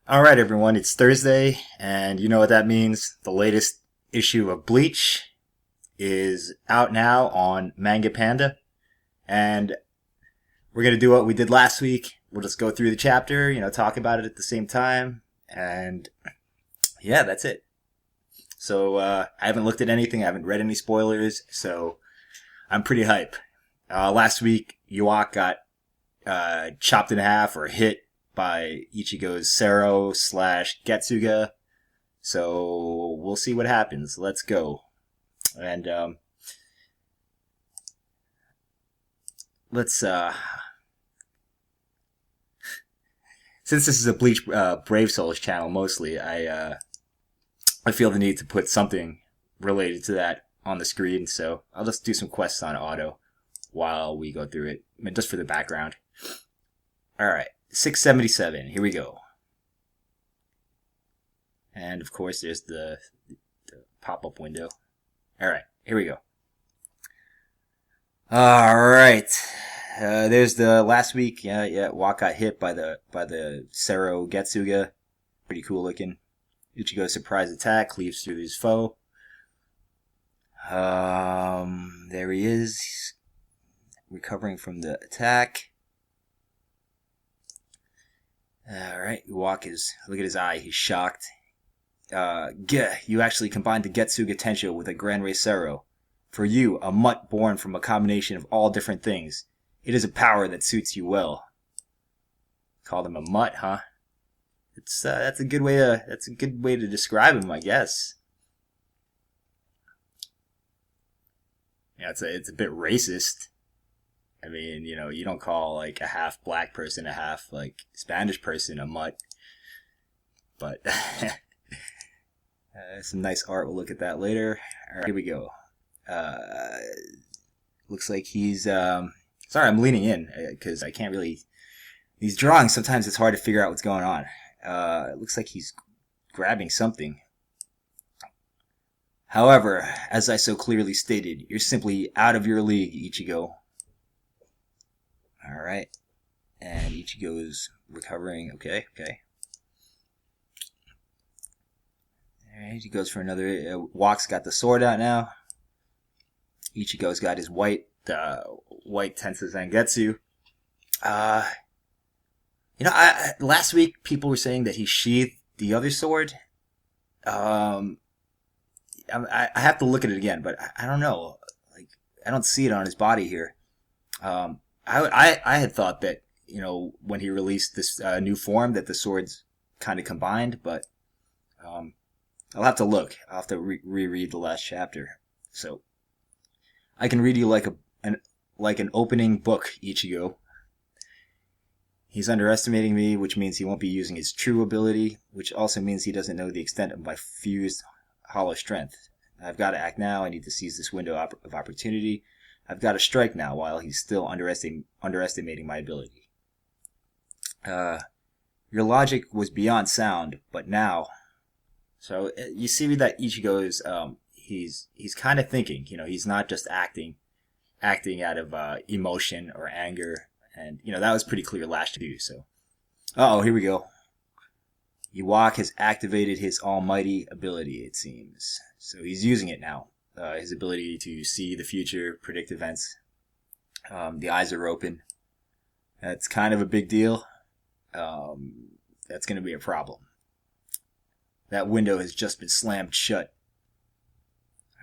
All right, everyone, it's Thursday, and you know what that means. The latest issue of Bleach is out now on Manga Panda, and we're going to do what we did last week. We'll just go through the chapter, talk about it at the same time, and yeah, that's it. So, I haven't looked at anything, I haven't read any spoilers, so I'm pretty hype. Last week, Yuak got chopped in half or hit by Ichigo's Sero slash Getsuga. So we'll see what happens. Let's go. And let's since this is a Bleach Brave Souls channel mostly, I feel the need to put something related to that on the screen. So I'll just do some quests on auto while we go through it, just for the background. All right. 677. Here we go. And of course, there's the pop-up window. All right, here we go. All right. There's the last week. Yeah. Wak got hit by the Sero Getsuga. Pretty cool looking. Ichigo's surprise attack cleaves through his foe. There he is, recovering from the attack. Alright, look at his eye, he's shocked. You actually combined the Getsuga Tensho with a Gran Rey Sero. For you, a mutt born from a combination of all different things. It is a power that suits you well. Called him a mutt, huh? That's a good way to describe him, I guess. Yeah, it's a bit racist. I mean, you don't call like a half black person, a half like Spanish person a mutt. But some nice art. We'll look at that later. All right, here we go. Looks like he's sorry, I'm leaning in because I can't really. These drawings, sometimes it's hard to figure out what's going on. It looks like he's grabbing something. However, as I so clearly stated, you're simply out of your league, Ichigo. Alright. And Ichigo's recovering. Okay. Alright, he goes for another. Wak's got the sword out now. Ichigo's got his white Tensa Zangetsu. Last week people were saying that he sheathed the other sword. I have to look at it again, but I don't know. Like, I don't see it on his body here. I had thought that, when he released this new form that the swords kind of combined, but I'll have to look. I'll have to reread the last chapter. So I can read you like an opening book, Ichigo. He's underestimating me, which means he won't be using his true ability, which also means he doesn't know the extent of my fused hollow strength. I've got to act now. I need to seize this window of opportunity. I've got to strike now while he's still underestimating my ability. Your logic was beyond sound, but now. So you see that Ichigo is he's kind of thinking. He's not just acting out of emotion or anger, and that was pretty clear last year. So, here we go. Yuak has activated his almighty ability, it seems. So he's using it now. His ability to see the future, predict events. The eyes are open. That's kind of a big deal. That's going to be a problem. That window has just been slammed shut.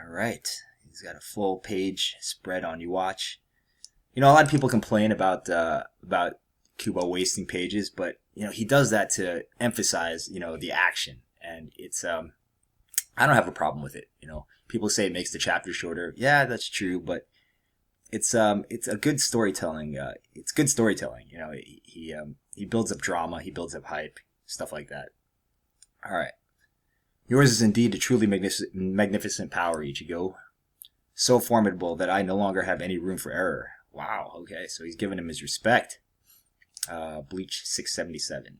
Alright. He's got a full page spread on Yuwatch. A lot of people complain about Kubo wasting pages, but, he does that to emphasize, the action. And it's, I don't have a problem with it, People say it makes the chapter shorter. Yeah, that's true, but it's a good storytelling. It's good storytelling. He builds up drama, he builds up hype, stuff like that. All right, yours is indeed a truly magnificent power, Ichigo. So formidable that I no longer have any room for error. Wow. Okay, so he's giving him his respect. Bleach 677.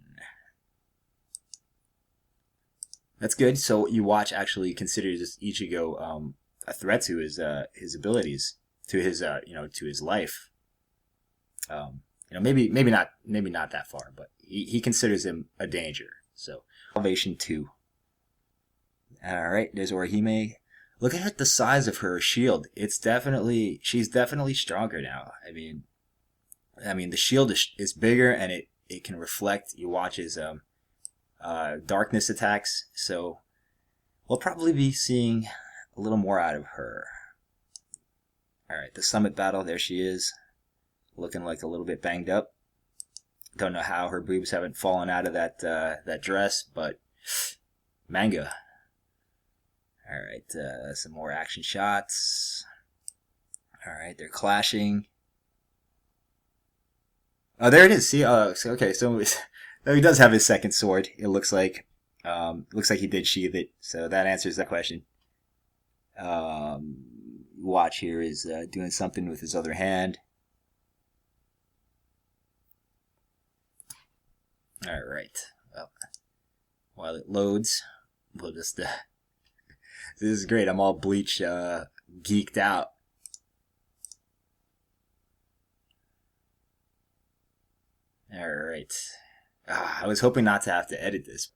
That's good. So Yuwatch actually considers Ichigo a threat to his abilities, to his to his life. Maybe not that far, but he considers him a danger. So, Salvation 2. Alright, there's Orihime. Look at the size of her shield. She's definitely stronger now. I mean, the shield is bigger and it can reflect. You watch his darkness attacks. So we'll probably be seeing a little more out of her. All right, the summit battle. There she is, looking like a little bit banged up. Don't know how her boobs haven't fallen out of that dress, but manga. All right, some more action shots. All right, they're clashing. Oh, there it is. See, okay, so he does have his second sword. It looks like he did sheath it. So that answers that question. Watch here is doing something with his other hand. All right. Well, while it loads, we'll just. This is great. I'm all Bleach geeked out. Alright. I was hoping not to have to edit this.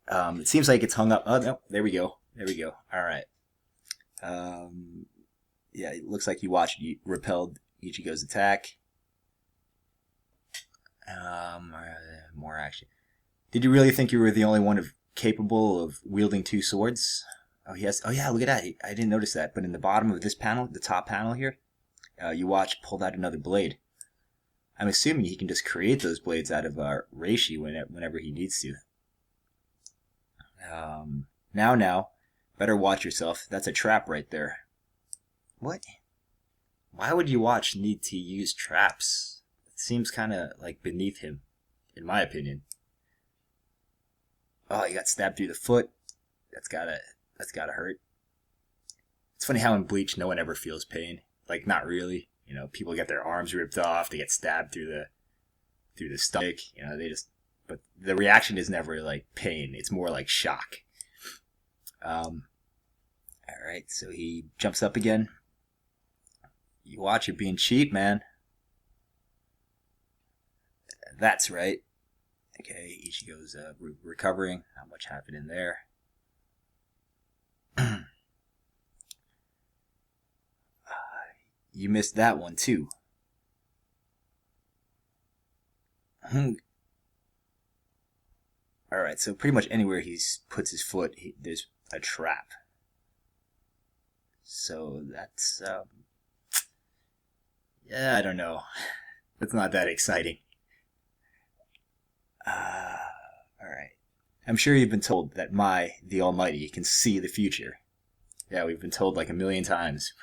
It seems like it's hung up. Oh, no. There we go. Alright. Yeah, it looks like you repelled Ichigo's attack. More action. Did you really think you were the only one capable of wielding two swords? Oh, yes. Oh, yeah, look at that. I didn't notice that. But in the bottom of this panel, the top panel here, you watch pulled out another blade. I'm assuming he can just create those blades out of reishi whenever he needs to. Now, better watch yourself. That's a trap right there. What? Why would you need to use traps? It seems kind of like beneath him, in my opinion. Oh, he got stabbed through the foot. That's gotta hurt. It's funny how in Bleach no one ever feels pain. Like, not really. You know, people get their arms ripped off, they get stabbed through the stomach, you know, but the reaction is never like pain, it's more like shock. Alright, so he jumps up again. You watch it being cheap, man. That's right. Okay, Ichigo's recovering. Not much happened in there. You missed that one too. Alright, so pretty much anywhere he puts his foot, there's a trap. So that's, yeah, I don't know. That's not that exciting. Alright. I'm sure you've been told that the Almighty, can see the future. Yeah, we've been told like a million times.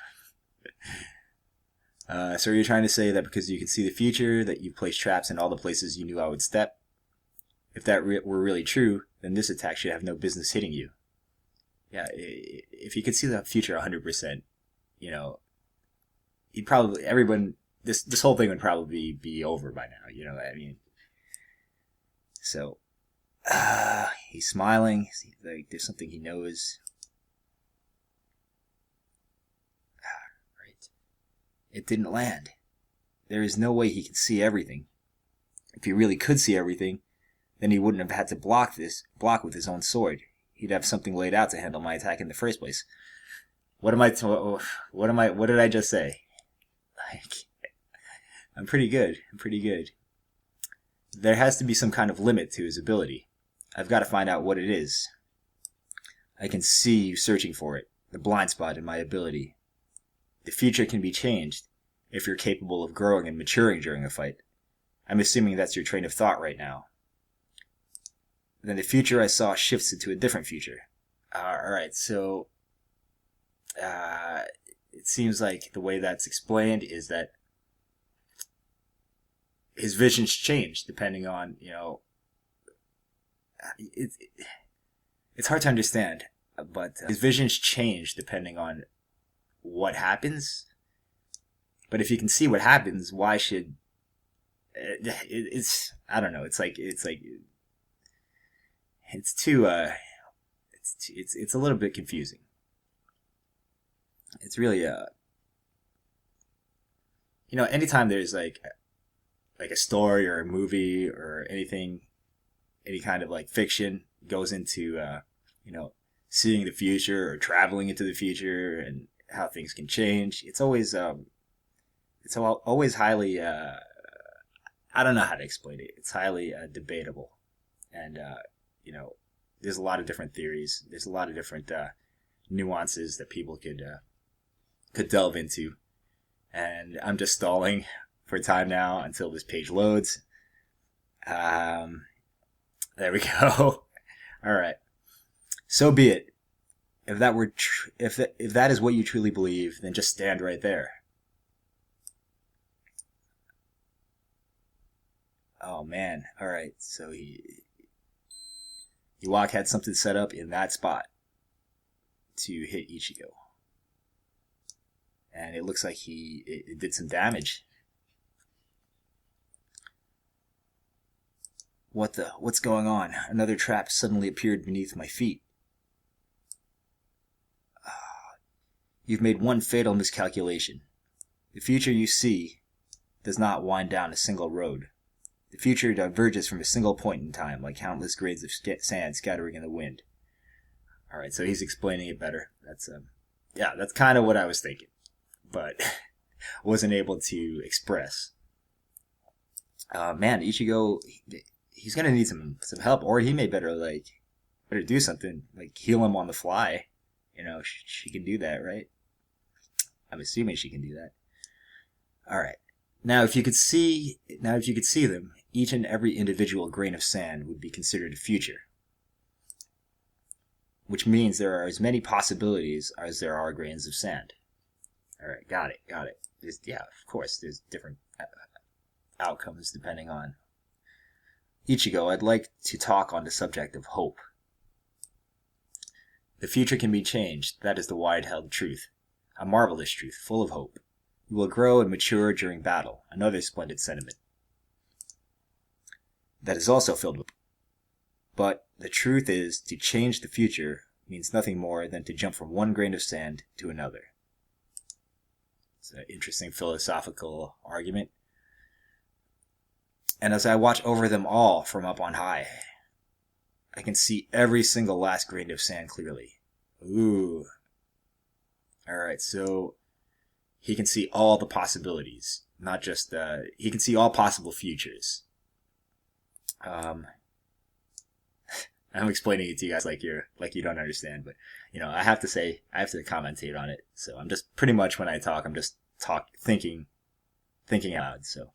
So you're trying to say that because you can see the future, that you place traps in all the places you knew I would step? If that were really true, then this attack should have no business hitting you. Yeah, if you could see the future 100%, you know, this whole thing would probably be over by now, you know what I mean? So, he's smiling, like there's something he knows. It didn't land. There is no way he can see everything. If he really could see everything, then he wouldn't have had to block with his own sword. He'd have something laid out to handle my attack in the first place. What did I just say? Like, I'm pretty good. There has to be some kind of limit to his ability. I've got to find out what it is. I can see you searching for it, the blind spot in my ability. The future can be changed if you're capable of growing and maturing during a fight. I'm assuming that's your train of thought right now. Then the future I saw shifts into a different future. Alright, so it seems like the way that's explained is that his visions change depending on, you know, it's hard to understand, but his visions change depending on what happens. But if you can see what happens, why should it's I don't know, it's too it's a little bit confusing. It's really you know, anytime there's like a story or a movie or anything, any kind of like fiction goes into you know, seeing the future or traveling into the future and how things can change. It's always highly I don't know how to explain it. It's highly debatable, and you know, there's a lot of different theories. There's a lot of different nuances that people could delve into, and I'm just stalling for time now until this page loads. There we go. All right. So be it. If that were if that is what you truly believe, then just stand right there. Oh man. All right. So Iwak had something set up in that spot to hit Ichigo, and it looks like it did some damage. What's going on? Another trap suddenly appeared beneath my feet. You've made one fatal miscalculation. The future you see does not wind down a single road. The future diverges from a single point in time, like countless grains of sand scattering in the wind. All right, so he's explaining it better. That's kind of what I was thinking, but wasn't able to express. Man, Ichigo, he's gonna need some help, or he may better do something, like heal him on the fly. You know, she can do that, right? I'm assuming she can do that. All right. Now, if you could see them, each and every individual grain of sand would be considered a future, which means there are as many possibilities as there are grains of sand. All right, got it. Of course, there's different outcomes depending on. Ichigo, I'd like to talk on the subject of hope. The future can be changed. That is the wide-held truth. A marvelous truth, full of hope. You will grow and mature during battle. Another splendid sentiment. That is also filled with. But the truth is, to change the future means nothing more than to jump from one grain of sand to another. It's an interesting philosophical argument. And as I watch over them all from up on high, I can see every single last grain of sand clearly. Ooh. Alright, so he can see all the possibilities. Not just, he can see all possible futures. I'm explaining it to you guys like you don't understand, but, you know, I have to commentate on it. So I'm just, pretty much when I talk, I'm just thinking out. So,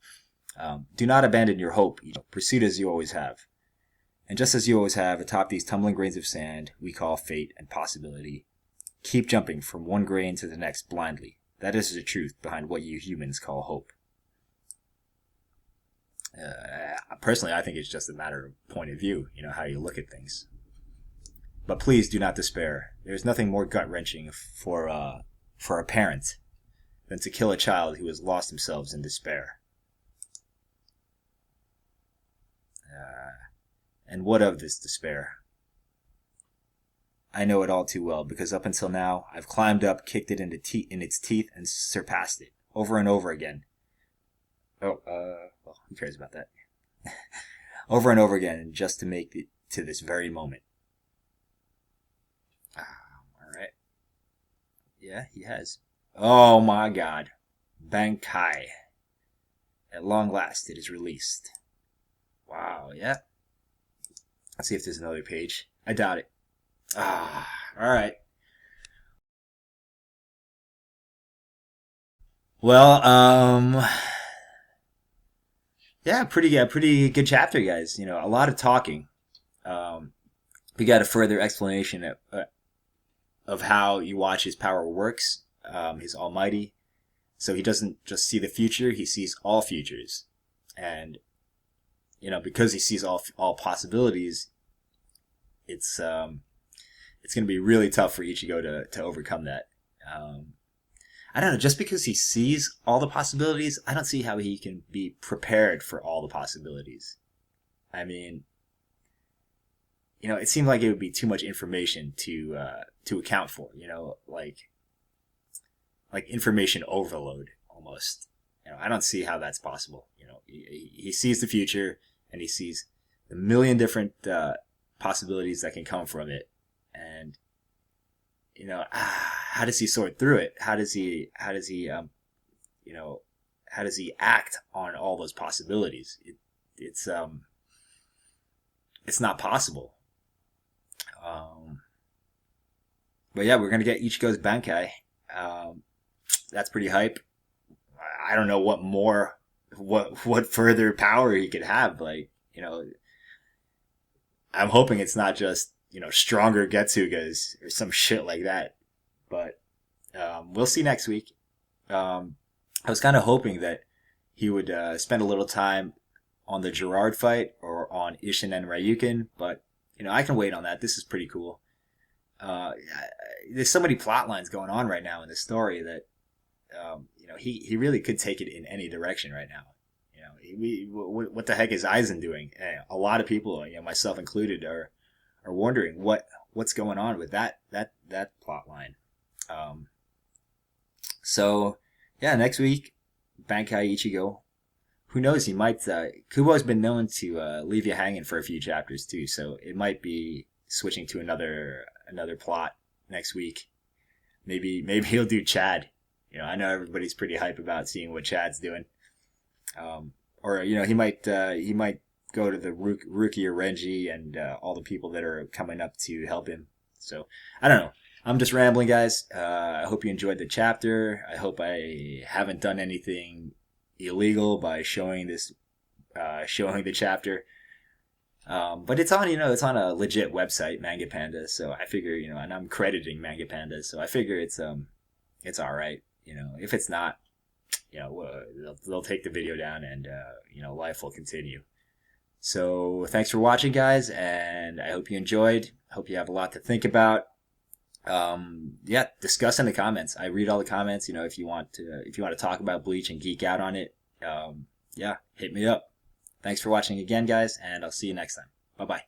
do not abandon your hope. Proceed as you always have. And just as you always have, atop these tumbling grains of sand we call fate and possibility, keep jumping from one grain to the next blindly. That is the truth behind what you humans call hope. Personally, I think it's just a matter of point of view, how you look at things. But please do not despair. There's nothing more gut-wrenching for a parent than to kill a child who has lost themselves in despair. And what of this despair? I know it all too well, because up until now, I've climbed up, kicked it in its teeth, and surpassed it, over and over again. Well, who cares about that? Over and over again, just to make it to this very moment. Alright. Yeah, he has. Oh my god. Bankai. At long last, it is released. Wow, yeah. Let's see if there's another page. I doubt it. Alright. Well, yeah, pretty good chapter, guys. A lot of talking. We got a further explanation of how Iwachi's power works. He's almighty. So he doesn't just see the future, he sees all futures. And because he sees all possibilities, it's going to be really tough for Ichigo to overcome that. I don't know, just because he sees all the possibilities, I don't see how he can be prepared for all the possibilities. I mean, it seemed like it would be too much information to account for, like information overload almost. I don't see how that's possible. He sees the future and he sees a million different possibilities that can come from it, and how does he sort through it? How does he how does he act on all those possibilities? It's not possible. But yeah, we're gonna get Ichigo's Bankai. That's pretty hype. I don't know what further power he could have. Like, I'm hoping it's not just, stronger Getsugas or some shit like that. But we'll see next week. I was kind of hoping that he would spend a little time on the Gerard fight or on Ishin and Ryukin, but I can wait on that. This is pretty cool. There's so many plot lines going on right now in this story that he really could take it in any direction right now. What the heck is Aizen doing? A lot of people, myself included, are wondering what's going on with that plot line. So yeah, next week, Bankai Ichigo. Who knows? He might. Kubo's been known to leave you hanging for a few chapters too, so it might be switching to another plot next week. Maybe he'll do Chad. I know everybody's pretty hype about seeing what Chad's doing. Or he might go to the Ruki or Renji and all the people that are coming up to help him. So I don't know. I'm just rambling, guys. I hope you enjoyed the chapter. I hope I haven't done anything illegal by showing the chapter. But it's on a legit website, Manga Panda. So I figure, and I'm crediting Manga Panda, so I figure it's all right. If it's not, they'll take the video down and life will continue. So thanks for watching, guys, and I hope you enjoyed. Hope you have a lot to think about. Discuss in the comments. I read all the comments. If you want to talk about Bleach and geek out on it, hit me up. Thanks for watching again, guys, and I'll see you next time. Bye bye.